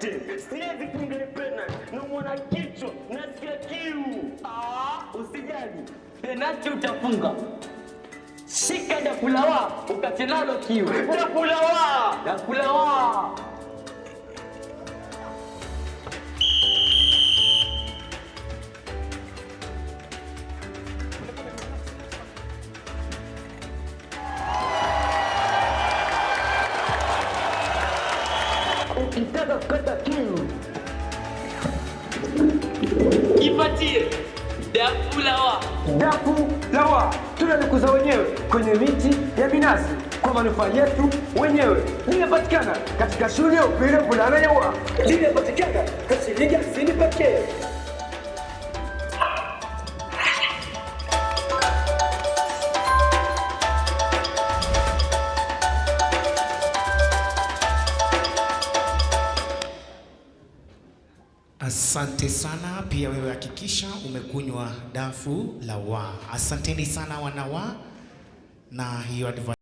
yote. Siwezi kuingia penalty. Namuona kichwa, nasikia kiu. Usijali. Penalty utafunga. Shika dakulawa, ukatenalo kiu. Dakulawa! Dakulawa! Ukitaka kukata kiu, ipatie dakulawa. Dakulawa tunalikuza wenyewe kwenye miti ya minazi kwa manufaa yetu wenyewe. Linapatikana katika shule ya upili vulana ya wa. Linapatikana kwa shilingi 50 pekee. Asante sana. Pia wewe hakikisha umekunywa dafu la wa. Asanteni sana wanawa na hiyo advice.